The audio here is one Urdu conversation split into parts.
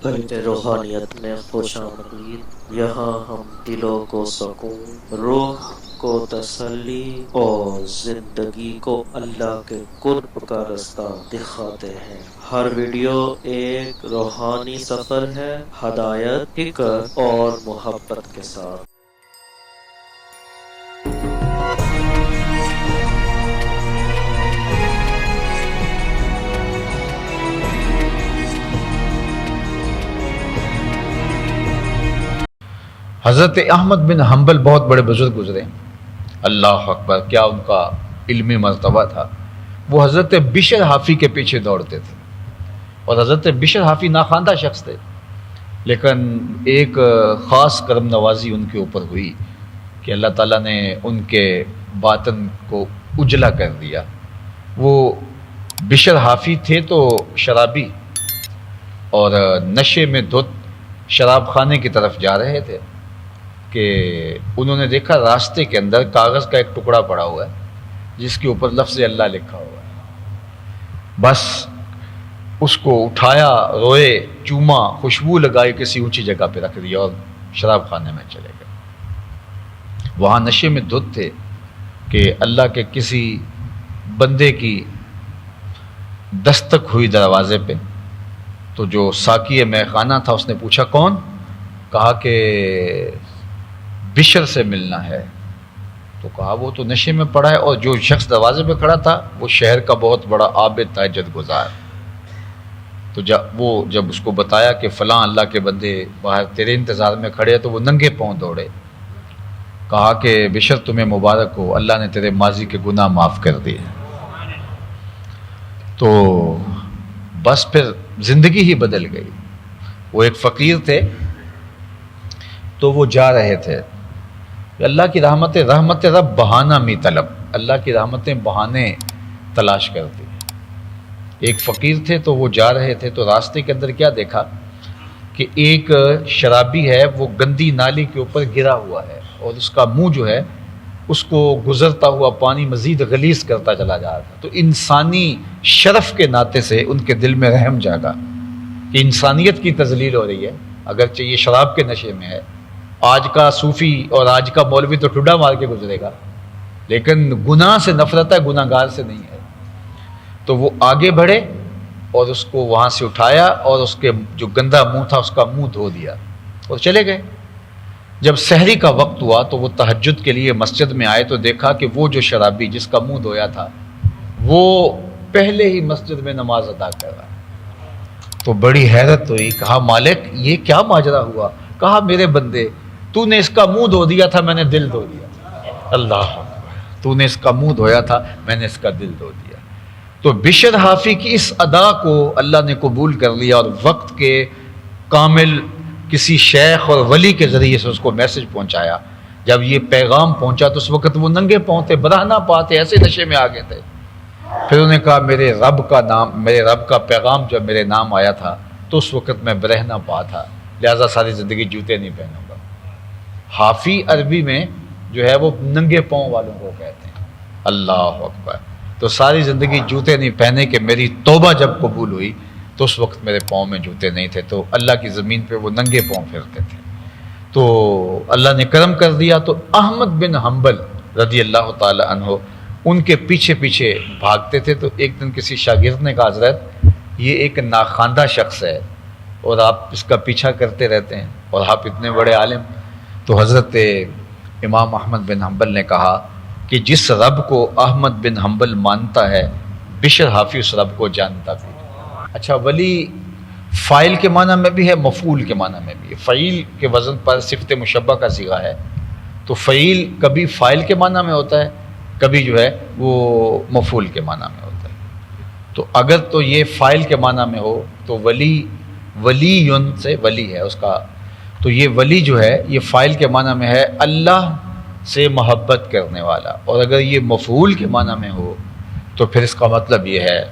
قلب روحانیت میں خوش آمدید۔ یہاں ہم دلوں کو سکون، روح کو تسلی اور زندگی کو اللہ کے قرب کا رستہ دکھاتے ہیں۔ ہر ویڈیو ایک روحانی سفر ہے، ہدایت، فکر اور محبت کے ساتھ۔ حضرت احمد بن حنبل بہت بڑے بزرگ گزرے، اللہ اکبر، کیا ان کا علمی مرتبہ تھا۔ وہ حضرت بشر حافی کے پیچھے دوڑتے تھے، اور حضرت بشر حافی ناخواندہ شخص تھے، لیکن ایک خاص کرم نوازی ان کے اوپر ہوئی کہ اللہ تعالیٰ نے ان کے باطن کو اجلا کر دیا۔ وہ بشر حافی تھے تو شرابی، اور نشے میں دھت شراب خانے کی طرف جا رہے تھے کہ انہوں نے دیکھا راستے کے اندر کاغذ کا ایک ٹکڑا پڑا ہوا ہے جس کے اوپر لفظ اللہ لکھا ہوا ہے۔ بس اس کو اٹھایا، روئے، چوما، خوشبو لگائی، کسی اونچی جگہ پہ رکھ دیا اور شراب خانے میں چلے گئے۔ وہاں نشے میں دھت تھے کہ اللہ کے کسی بندے کی دستک ہوئی دروازے پہ، تو جو ساقی مے خانہ تھا اس نے پوچھا کون؟ کہا کہ بشر سے ملنا ہے۔ تو کہا وہ تو نشے میں پڑا ہے، اور جو شخص دروازے پہ کھڑا تھا وہ شہر کا بہت بڑا عابد تہجد گزار۔ تو جب اس کو بتایا کہ فلاں اللہ کے بندے باہر تیرے انتظار میں کھڑے ہیں، تو وہ ننگے پاؤں دوڑے، کہا کہ بشر تمہیں مبارک ہو، اللہ نے تیرے ماضی کے گناہ معاف کر دیے۔ تو بس پھر زندگی ہی بدل گئی۔ وہ ایک فقیر تھے، تو وہ جا رہے تھے، اللہ کی رحمت رب بہانہ می طلب، اللہ کی رحمتیں بہانے تلاش کرتی ہیں۔ ایک فقیر تھے تو وہ جا رہے تھے، تو راستے کے اندر کیا دیکھا کہ ایک شرابی ہے، وہ گندی نالی کے اوپر گرا ہوا ہے، اور اس کا منہ جو ہے اس کو گزرتا ہوا پانی مزید غلیظ کرتا چلا جا رہا تھا۔ تو انسانی شرف کے ناطے سے ان کے دل میں رحم جاگا کہ انسانیت کی تذلیل ہو رہی ہے، اگرچہ یہ شراب کے نشے میں ہے۔ آج کا صوفی اور آج کا مولوی تو ٹھڈا مار کے گزرے گا، لیکن گناہ سے نفرت ہے، گناہ گار سے نہیں ہے۔ تو وہ آگے بڑھے اور اس کو وہاں سے اٹھایا، اور اس کے جو گندا منہ تھا اس کا منہ دھو دیا اور چلے گئے۔ جب سحری کا وقت ہوا تو وہ تہجد کے لیے مسجد میں آئے، تو دیکھا کہ وہ جو شرابی جس کا منہ دھویا تھا وہ پہلے ہی مسجد میں نماز ادا کر رہا ہے۔ تو بڑی حیرت ہوئی، کہا مالک یہ کیا ماجرا ہوا؟ کہا میرے بندے، تو نے اس کا منہ دھو دیا تھا، میں نے دل دھو دیا۔ اللہ اکبر، تو نے اس کا منہ دھویا تھا، میں نے اس کا دل دھو دیا۔ تو بشر حافی کی اس ادا کو اللہ نے قبول کر لیا، اور وقت کے کامل کسی شیخ اور ولی کے ذریعے سے اس کو میسج پہنچایا۔ جب یہ پیغام پہنچا تو اس وقت وہ ننگے پاؤں تھے، برہنہ پاتے، ایسے نشے میں آ گئے تھے۔ پھر انہوں نے کہا میرے رب کا پیغام جب میرے نام آیا تھا تو اس وقت میں برہنہ پا تھا، لہٰذا ساری زندگی جوتے نہیں پہنوں گا۔ حافی عربی میں جو ہے وہ ننگے پاؤں والوں کو کہتے ہیں۔ اللہ اکبر۔ تو ساری زندگی جوتے نہیں پہنے کہ میری توبہ جب قبول ہوئی تو اس وقت میرے پاؤں میں جوتے نہیں تھے، تو اللہ کی زمین پہ وہ ننگے پاؤں پھرتے تھے۔ تو اللہ نے کرم کر دیا، تو احمد بن حنبل رضی اللہ تعالی عنہ ان کے پیچھے پیچھے بھاگتے تھے۔ تو ایک دن کسی شاگرد نے کہا حضرت یہ ایک ناخواندہ شخص ہے اور آپ اس کا پیچھا کرتے رہتے ہیں، اور آپ اتنے بڑے عالم۔ تو حضرت امام احمد بن حنبل نے کہا کہ جس رب کو احمد بن حنبل مانتا ہے، بشر حافی اس رب کو جانتا بھی۔ اچھا، ولی فائل کے معنی میں بھی ہے، مفعول کے معنی میں بھی ہے۔ فعیل کے وزن پر صفت مشبہ کا صیغہ ہے، تو فعیل کبھی فائل کے معنی میں ہوتا ہے، کبھی جو ہے وہ مفعول کے معنی میں ہوتا ہے۔ تو اگر تو یہ فائل کے معنی میں ہو تو ولی سے ولی ہے اس کا، تو یہ ولی جو ہے یہ فائل کے معنی میں ہے اللہ سے محبت کرنے والا، اور اگر یہ مفعول کے معنی میں ہو تو پھر اس کا مطلب یہ ہے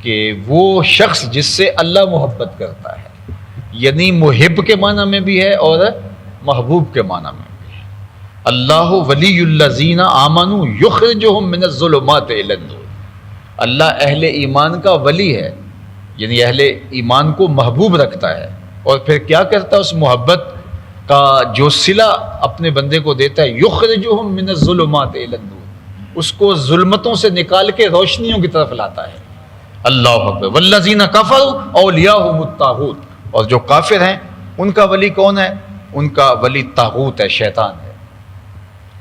کہ وہ شخص جس سے اللہ محبت کرتا ہے، یعنی محب کے معنی میں بھی ہے اور محبوب کے معنی میں بھی ہے۔ اللہ ولی الذین آمنوا یخرجہم من الظلمات الی النور، اللہ اہل ایمان کا ولی ہے، یعنی اہل ایمان کو محبوب رکھتا ہے اور پھر کیا کرتا ہے؟ اس محبت کا جو صلہ اپنے بندے کو دیتا ہے، یخرجہم من الظلمات الی النور، اس کو ظلمتوں سے نکال کے روشنیوں کی طرف لاتا ہے۔ اللہ اکبر۔ والذین کفروا اولیاءہم الطاغوت، اور جو کافر ہیں ان کا ولی کون ہے؟ ان کا ولی طاغوت ہے، شیطان ہے۔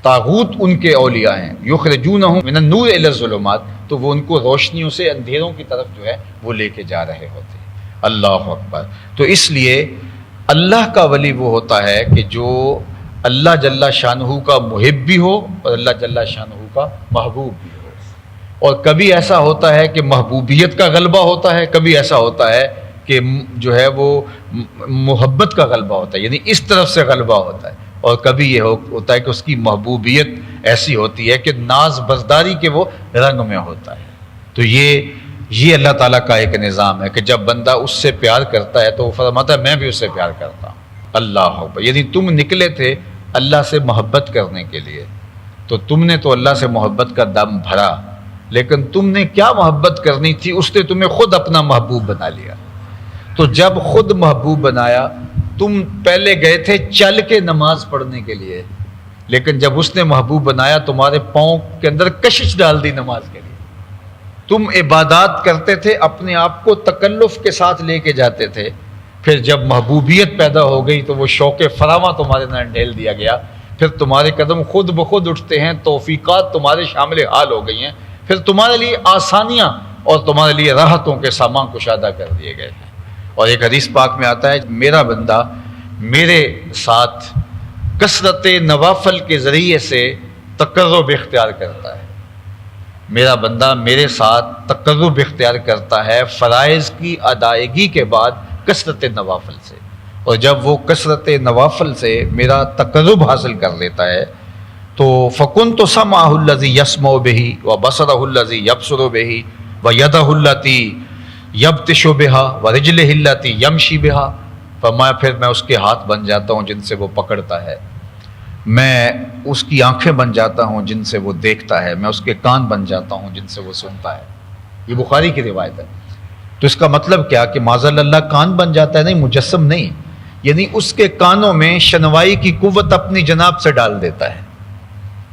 طاغوت ان کے اولیاء ہیں، یخرجونہم من النور الی الظلمات، تو وہ ان کو روشنیوں سے اندھیروں کی طرف جو ہے وہ لے کے جا رہے ہوتے ہیں۔ اللہ اکبر۔ تو اس لیے اللہ کا ولی وہ ہوتا ہے کہ جو اللہ جل شانہ کا محب بھی ہو اور اللہ جل شانہ کا محبوب بھی ہو۔ اور کبھی ایسا ہوتا ہے کہ محبوبیت کا غلبہ ہوتا ہے، کبھی ایسا ہوتا ہے کہ جو ہے وہ محبت کا غلبہ ہوتا ہے، یعنی اس طرف سے غلبہ ہوتا ہے، اور کبھی یہ ہوتا ہے کہ اس کی محبوبیت ایسی ہوتی ہے کہ ناز برداری کے وہ رنگ میں ہوتا ہے۔ تو یہ اللہ تعالیٰ کا ایک نظام ہے کہ جب بندہ اس سے پیار کرتا ہے تو وہ فرماتا ہے میں بھی اس سے پیار کرتا ہوں۔ اللہ اکبر۔ یعنی تم نکلے تھے اللہ سے محبت کرنے کے لیے، تو تم نے تو اللہ سے محبت کا دم بھرا، لیکن تم نے کیا محبت کرنی تھی؟ اس نے تمہیں خود اپنا محبوب بنا لیا۔ تو جب خود محبوب بنایا، تم پہلے گئے تھے چل کے نماز پڑھنے کے لیے، لیکن جب اس نے محبوب بنایا تمہارے پاؤں کے اندر کشش ڈال دی نماز کے لیے۔ تم عبادات کرتے تھے، اپنے آپ کو تکلف کے ساتھ لے کے جاتے تھے، پھر جب محبوبیت پیدا ہو گئی تو وہ شوق فراواں تمہارے اندر ڈھیل دیا گیا، پھر تمہارے قدم خود بخود اٹھتے ہیں، توفیقات تمہارے شامل حال ہو گئی ہیں، پھر تمہارے لیے آسانیاں اور تمہارے لیے راحتوں کے سامان کشادہ کر دیے گئے ہیں۔ اور ایک حدیث پاک میں آتا ہے میرا بندہ میرے ساتھ کثرت نوافل کے ذریعے سے تقرب اختیار کرتا ہے، میرا بندہ میرے ساتھ تقرب اختیار کرتا ہے فرائض کی ادائیگی کے بعد کثرت نوافل سے، اور جب وہ کثرت نوافل سے میرا تقرب حاصل کر لیتا ہے تو فَكُنْتُ سَمْعَهُ الَّذِي يَسْمَعُ بِهِ وَبَصَرَهُ الَّذِي يَبْصُرُ بِهِ وَيَدَهُ الَّتِي يَبْطِشُ بِهَا وَرِجْلِهِ الَّتِي يَمْشِي بِهَا، فرمایا پھر میں اس کے ہاتھ بن جاتا ہوں جن سے وہ پکڑتا ہے، میں اس کی آنکھیں بن جاتا ہوں جن سے وہ دیکھتا ہے، میں اس کے کان بن جاتا ہوں جن سے وہ سنتا ہے۔ یہ بخاری کی روایت ہے۔ تو اس کا مطلب کیا کہ معاذ اللہ کان بن جاتا ہے؟ نہیں، مجسم نہیں، یعنی اس کے کانوں میں شنوائی کی قوت اپنی جناب سے ڈال دیتا ہے،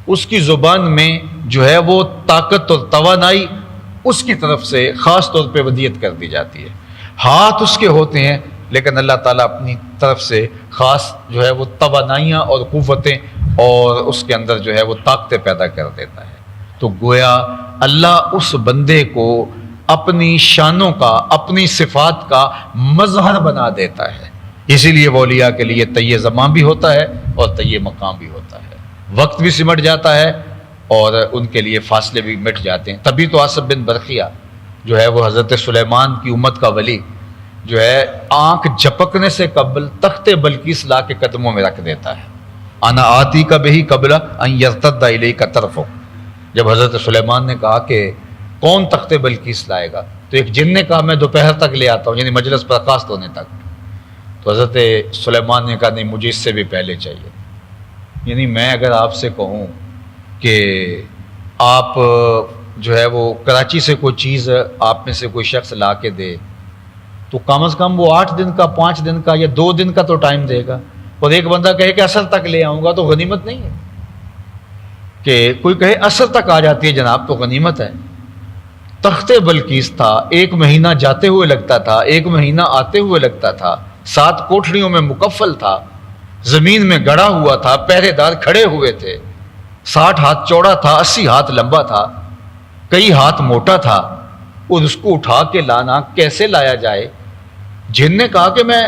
اس کی زبان میں جو ہے وہ طاقت اور توانائی اس کی طرف سے خاص طور پہ ودیت کر دی جاتی ہے، ہاتھ اس کے ہوتے ہیں لیکن اللہ تعالیٰ اپنی طرف سے خاص جو ہے وہ توانائیاں اور قوتیں اور اس کے اندر جو ہے وہ طاقتیں پیدا کر دیتا ہے۔ تو گویا اللہ اس بندے کو اپنی شانوں کا، اپنی صفات کا مظہر بنا دیتا ہے، اسی لیے وہ اولیاء کے لیے طی زمان بھی ہوتا ہے اور طی مقام بھی ہوتا ہے، وقت بھی سمٹ جاتا ہے اور ان کے لیے فاصلے بھی مٹ جاتے ہیں۔ تبھی تو آصف بن برقیہ جو ہے وہ حضرت سلیمان کی امت کا ولی جو ہے آنکھ جھپکنے سے قبل تخت بلقیس لا کے قدموں میں رکھ دیتا ہے، انا آتی کا بہی قبل ان یرتد الیک طرفک۔ جب حضرت سلیمان نے کہا کہ کون تخت بلقیس لائے گا تو ایک جن نے کہا میں دوپہر تک لے آتا ہوں، یعنی مجلس برخاست ہونے تک۔ تو حضرت سلیمان نے کہا نہیں، مجھے اس سے بھی پہلے چاہیے، یعنی میں اگر آپ سے کہوں کہ آپ جو ہے وہ کراچی سے کوئی چیز آپ میں سے کوئی شخص لا کے دے تو کم از کم وہ 8 دن کا، 5 دن کا یا 2 دن کا تو ٹائم دے گا، اور ایک بندہ کہے کہ عصر تک لے آؤں گا تو غنیمت نہیں ہے؟ کہ کوئی کہے عصر تک آ جاتی ہے جناب تو غنیمت ہے۔ تخت بلقیس تھا، 1 مہینہ جاتے ہوئے لگتا تھا، 1 مہینہ آتے ہوئے لگتا تھا، 7 کوٹھریوں میں مکفل تھا، زمین میں گڑا ہوا تھا، پہرے دار کھڑے ہوئے تھے، 60 ہاتھ چوڑا تھا، 80 ہاتھ لمبا تھا، کئی ہاتھ موٹا تھا، اور اس کو اٹھا کے لانا کیسے لایا جائے؟ جن نے کہا کہ میں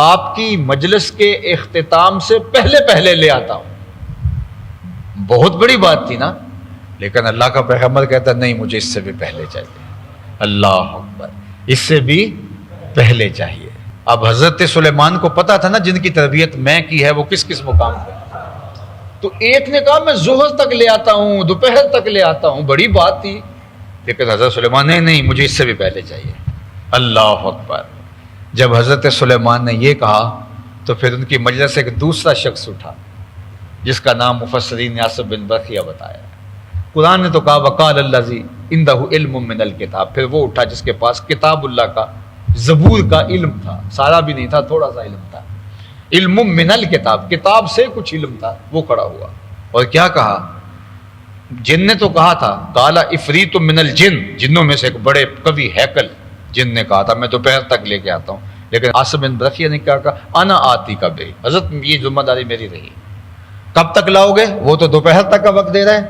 آپ کی مجلس کے اختتام سے پہلے لے آتا ہوں۔ بہت بڑی بات تھی نا، لیکن اللہ کا پیغمبر کہتا نہیں، مجھے اس سے بھی پہلے چاہیے۔ اللہ اکبر، اس سے بھی پہلے چاہیے۔ اب حضرت سلیمان کو پتا تھا نا جن کی تربیت میں کی ہے وہ کس کس مقام پہ، تو ایک نے کہا میں ظہر تک لے آتا ہوں، دوپہر تک لے آتا ہوں، بڑی بات تھی، لیکن حضرت سلیمان نے نہیں، مجھے اس سے بھی پہلے چاہیے۔ اللہ اکبر۔ جب حضرت سلیمان نے یہ کہا تو پھر ان کی مجلس سے ایک دوسرا شخص اٹھا جس کا نام مفسرین نے آصف بن برقیہ بتایا۔ قرآن نے تو کہا وقال الذی عندہ علم من الکتاب، پھر وہ اٹھا جس کے پاس کتاب اللہ کا زبور کا علم تھا، سارا بھی نہیں تھا، تھوڑا سا علم تھا، علم من الکتاب، کتاب سے کچھ علم تھا، وہ کھڑا ہوا اور کیا کہا؟ جن نے تو کہا تھا قال عفریت من الجن، جنوں میں سے ایک بڑے قوی ہیکل جن نے کہا تھا میں دوپہر تک لے کے آتا ہوں، لیکن عاصم بن برقیہ نے کیا کہا؟ انا آتی کا بے، حضرت یہ ذمہ داری میری رہی، کب تک لاؤ گے؟ وہ تو دوپہر تک کا وقت دے رہے ہیں،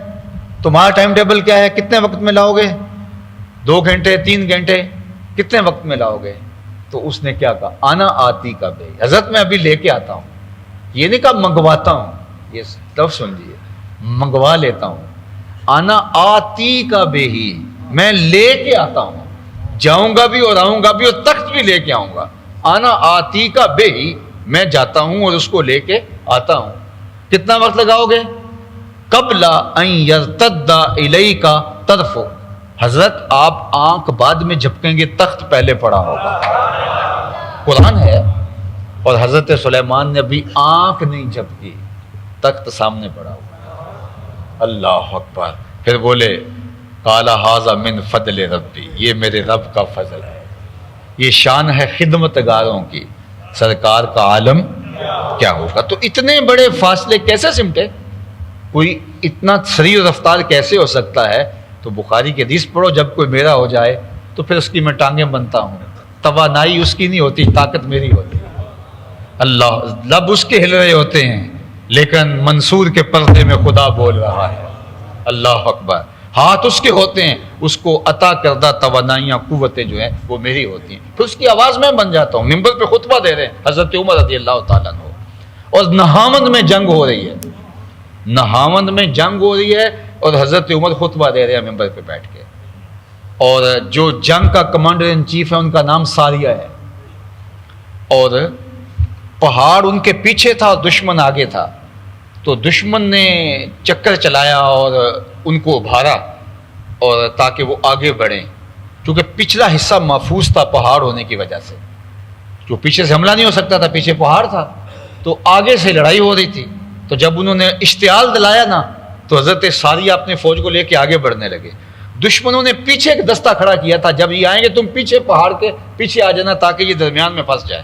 تمہارا ٹائم ٹیبل کیا ہے؟ کتنے وقت میں لاؤ گے؟ 2 گھنٹے 3 گھنٹے کتنے وقت میں لاؤ گے؟ تو اس نے کیا کہا؟ انا آتی کا بے، حضرت میں ابھی لے کے آتا ہوں، یہ نہیں کہا منگواتا ہوں، یہ لفظ سمجھیے، منگوا لیتا ہوں، انا آتی کا بے ہی، میں لے کے آتا ہوں، جاؤں گا بھی اور آؤں گا بھی اور تخت بھی لے کے آؤں گا، انا آتی کا بے ہی، میں جاتا ہوں اور اس کو لے کے آتا ہوں۔ کتنا وقت لگاؤ گے؟ قبل ان یرتد الیک طرف، حضرت آپ آنکھ بعد میں جھپکیں گے، تخت پہلے پڑا ہوگا، قرآن ہے، اور حضرت سلیمان نے ابھی آنکھ نہیں جھپکی، تخت سامنے پڑا ہوا۔ اللہ اکبر۔ پھر بولے قال ھذا من فضل ربی، یہ میرے رب کا فضل ہے، یہ شان ہے خدمتگاروں کی، سرکار کا عالم کیا ہوگا۔ تو اتنے بڑے فاصلے کیسے سمٹے؟ کوئی اتنا سریع رفتار کیسے ہو سکتا ہے؟ تو بخاری کی حدیث پڑھو، جب کوئی میرا ہو جائے تو پھر اس کی میں ٹانگیں بنتا ہوں، توانائی اس کی نہیں ہوتی، طاقت میری ہوتی ہے۔ اللہ، لب اس کے ہل رہے ہوتے ہیں لیکن منصور کے پردے میں خدا بول رہا ہے، اللہ اکبر، ہاتھ اس کے ہوتے ہیں، اس کو عطا کردہ توانائیاں، قوتیں جو ہیں وہ میری ہوتی ہیں، پھر اس کی آواز میں بن جاتا ہوں۔ ممبر پہ خطبہ دے رہے ہیں حضرت عمر رضی اللہ تعالیٰ عنہ، اور نہاوند میں جنگ ہو رہی ہے، نہاوند میں جنگ ہو رہی ہے اور حضرت عمر خطبہ دے رہے ہیں ممبر پہ بیٹھ کے، اور جو جنگ کا کمانڈر ان چیف ہے ان کا نام ساریہ ہے، اور پہاڑ ان کے پیچھے تھا اور دشمن آگے تھا، تو دشمن نے چکر چلایا اور ان کو ابھارا اور تاکہ وہ آگے بڑھیں، کیونکہ پچھلا حصہ محفوظ تھا پہاڑ ہونے کی وجہ سے، جو پیچھے سے حملہ نہیں ہو سکتا تھا، پیچھے پہاڑ تھا، تو آگے سے لڑائی ہو رہی تھی۔ تو جب انہوں نے اشتعال دلایا نا تو حضرت ساریہ اپنے فوج کو لے کے آگے بڑھنے لگے، دشمنوں نے پیچھے ایک دستہ کھڑا کیا تھا، جب یہ آئیں گے تم پیچھے پہاڑ کے پیچھے آ جانا تاکہ یہ درمیان میں پھنس جائے۔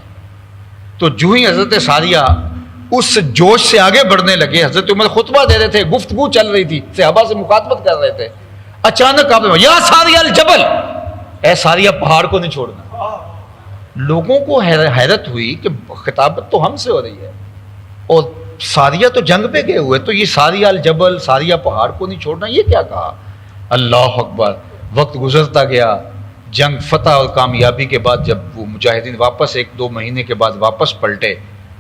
تو جو ہی حضرت ساریہ اس جوش سے آگے بڑھنے لگے، حضرت عمر خطبہ دے رہے تھے، گفتگو چل رہی تھی، صحابہ سے مخاطبت کر رہے تھے، اچانک آپ نے یا ساریہ الجبل، اے ساریہ پہاڑ کو نہیں چھوڑنا۔ لوگوں کو حیرت ہوئی کہ خطابت تو ہم سے ہو رہی ہے اور ساریہ تو جنگ پہ گئے ہوئے، تو یہ ساریہ الجبل، ساریہ پہاڑ کو نہیں چھوڑنا، یہ کیا کہا؟ اللہ اکبر۔ وقت گزرتا گیا، جنگ فتح اور کامیابی کے بعد جب وہ مجاہدین واپس 1-2 مہینے کے بعد واپس پلٹے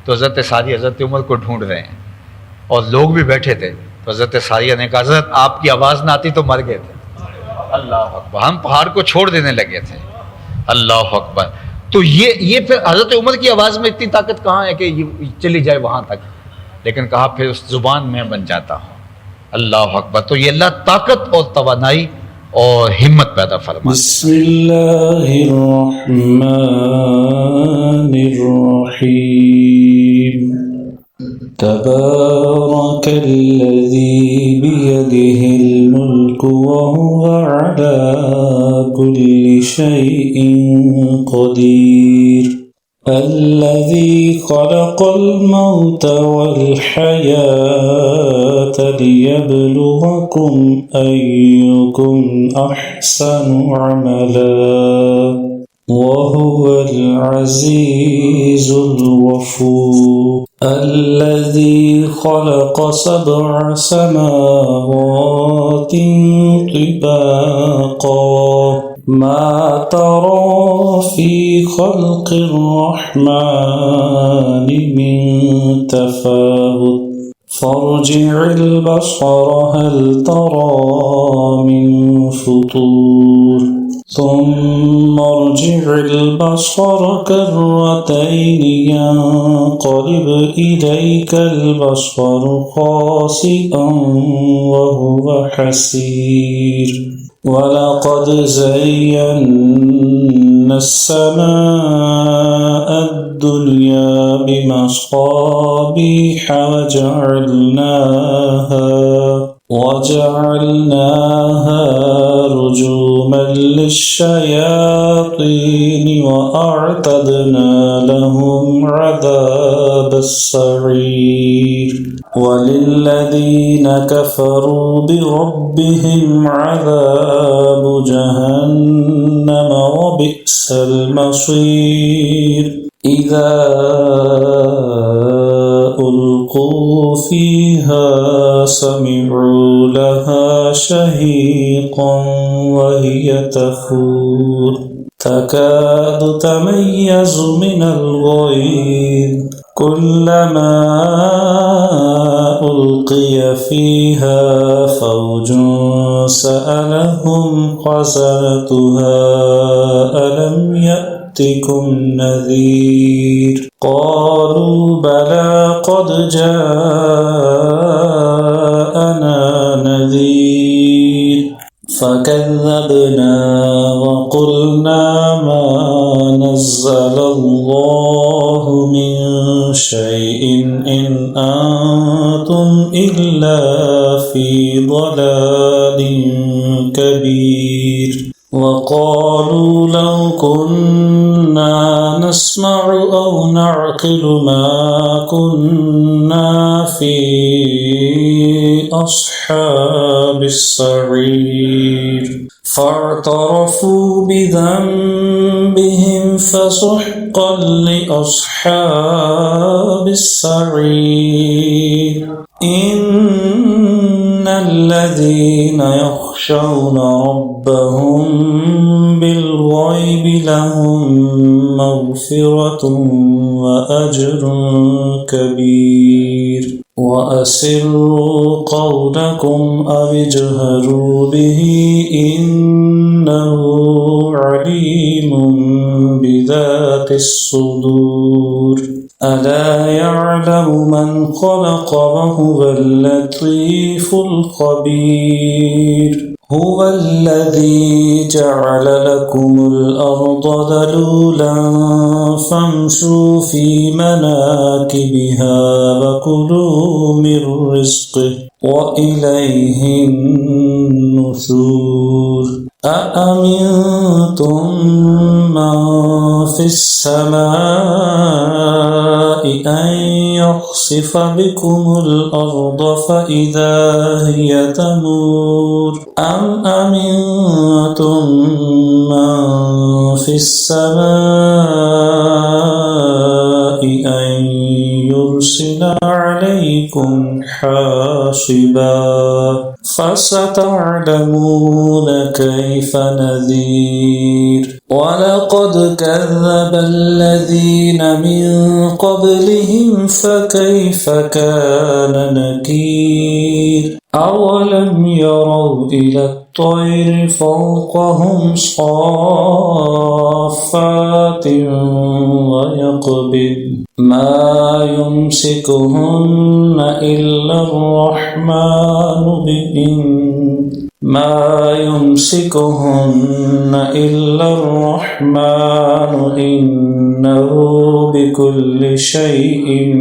تو حضرت ساریہ حضرت عمر کو ڈھونڈ رہے ہیں اور لوگ بھی بیٹھے تھے، تو حضرت ساریہ نے کہا حضرت آپ کی آواز نہ آتی تو مر گئے تھے۔ اللہ اکبر، ہم پہاڑ کو چھوڑ دینے لگے تھے، اللہ اکبر۔ تو یہ پھر حضرت عمر کی آواز میں اتنی طاقت کہاں ہے کہ یہ چلی جائے وہاں تک، لیکن کہا پھر اس زبان میں بن جاتا ہوں، اللہ اکبر۔ تو یہ اللہ طاقت اور توانائی اور ہمت پیدا فرماتا۔ بسم اللہ الرحمن الرحیم، تبارک الذی بیدہ الملک وہو علی کل شیء قدیر، الذي خلق الموت والحياة ليبلوكم أيكم أحسن عملا وهو العزيز الغفور، الذي خلق 7 سماوات طباقا ما ترى في خلق الرحمن من تفاوت فارجع البصر هل ترى من فطور ثم ارجع البصر كرتين ينقلب إليك البصر خاسئا وهو حسير، وَلَقَدْ زَيَّنَّا السَّمَاءَ الدُّنْيَا بِمَصَابِيحَ وَجَعَلْنَاهَا رُجُومًا لِلشَّيَاطِينِ وأعتدنا لهم عذاب السعير وللذين كفروا بربهم عذاب جهنم وبئس المصير إذا ألقوا فيها سمعوا لها شهيقا وهي تفور تكاد تميز من الغيظ كلما ألقي فيها فوج سألهم خزنتها ألم يأتكم نذير قالوا بلى قد جاءنا نذير فكذبنا وقلنا ما نزل الله من شيء إن أنتم إلا في ضلال كبير وقالوا لو كنا نسمع أو نعقل ما كنا في أصحاب السعير فاعترفوا بذنبهم فسحقا لأصحاب السعير إن الذين يخشون ربهم بالغيب لهم مغفرة وأجر كبير وأسروا قولكم أو اجهروا به إنه عليم بذات الصدور ألا يعلم من خلق وهو اللطيف الخبير هو الذي جعل لكم الأرض ذلولا فامشوا في مناكبها وكلوا من رزقه وإليه النشور أأمنتم من في السماء أن يخسف بكم الأرض فإذا هي تمور أم أمنتم من في السماء أن يرسل عليكم حاصبا فستعلمون كيف نذير ولقد كذب الذين من قبلهم فكيف كان نكير أولم يروا إلى الطير فوقهم صافات ويقبض ما يمسكهن إلا الرحمن إنه بكل شيء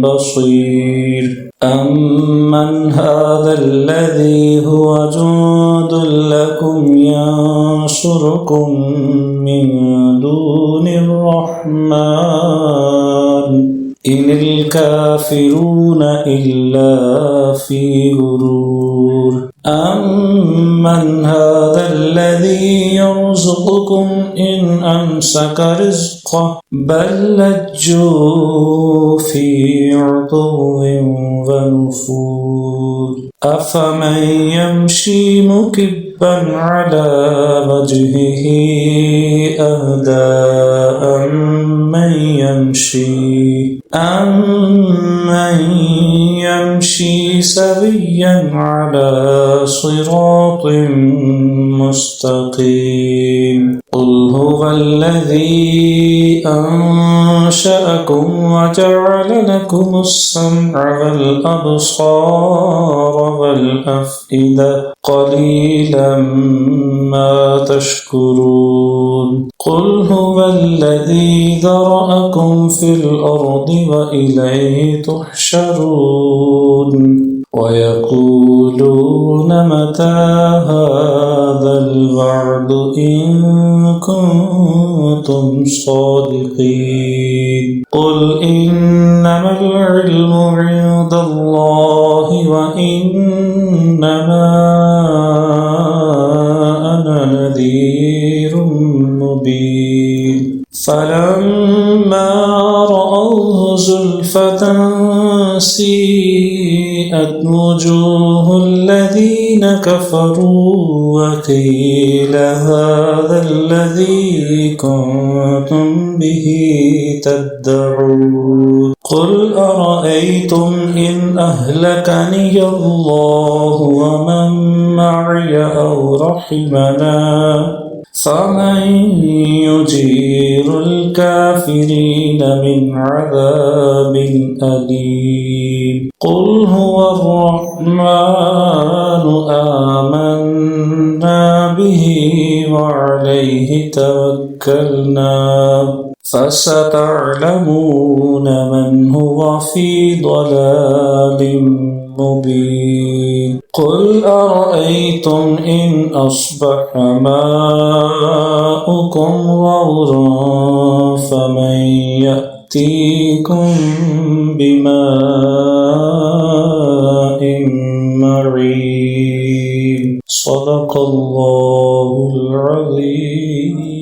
بصير أمن هذا الذي هو جند لكم ينصركم من دون الرحمن إن الكافرون إلا في غرور أمن هذا الذي يرزقكم إن أمسك رزقه بل لجوا في عتو ونفور أفمن يمشي مكبا على وجهه أهدى أمن يمشي سويا على صراط مستقيم قل هو الذي أنشأكم وجعل لكم السمع والأبصار والأفئدة قليلا ما تشكرون قل هو الذي ذرأكم في الأرض وإليه تحشرون ويقولون متى هذا هذا الوعد إن كنتم صادقين قل إنما العلم عند الله وإنما أنا نذير مبين فلما رأوه زلفة سيئت وجوه الذين كفروا وقيل هذا الذي كنتم به تدعون قل أرأيتم إن أهلكني الله ومن معي أو رحمنا فمن يجير الكافرين من عذاب أليم قل هو الرحمن آمنا به وعليه توكلنا فستعلمون من هو في ضلال مبين قل أرأيتم إن أصبح ماؤكم غورا فمن يأتيكم بماء معين صدق الله العظيم.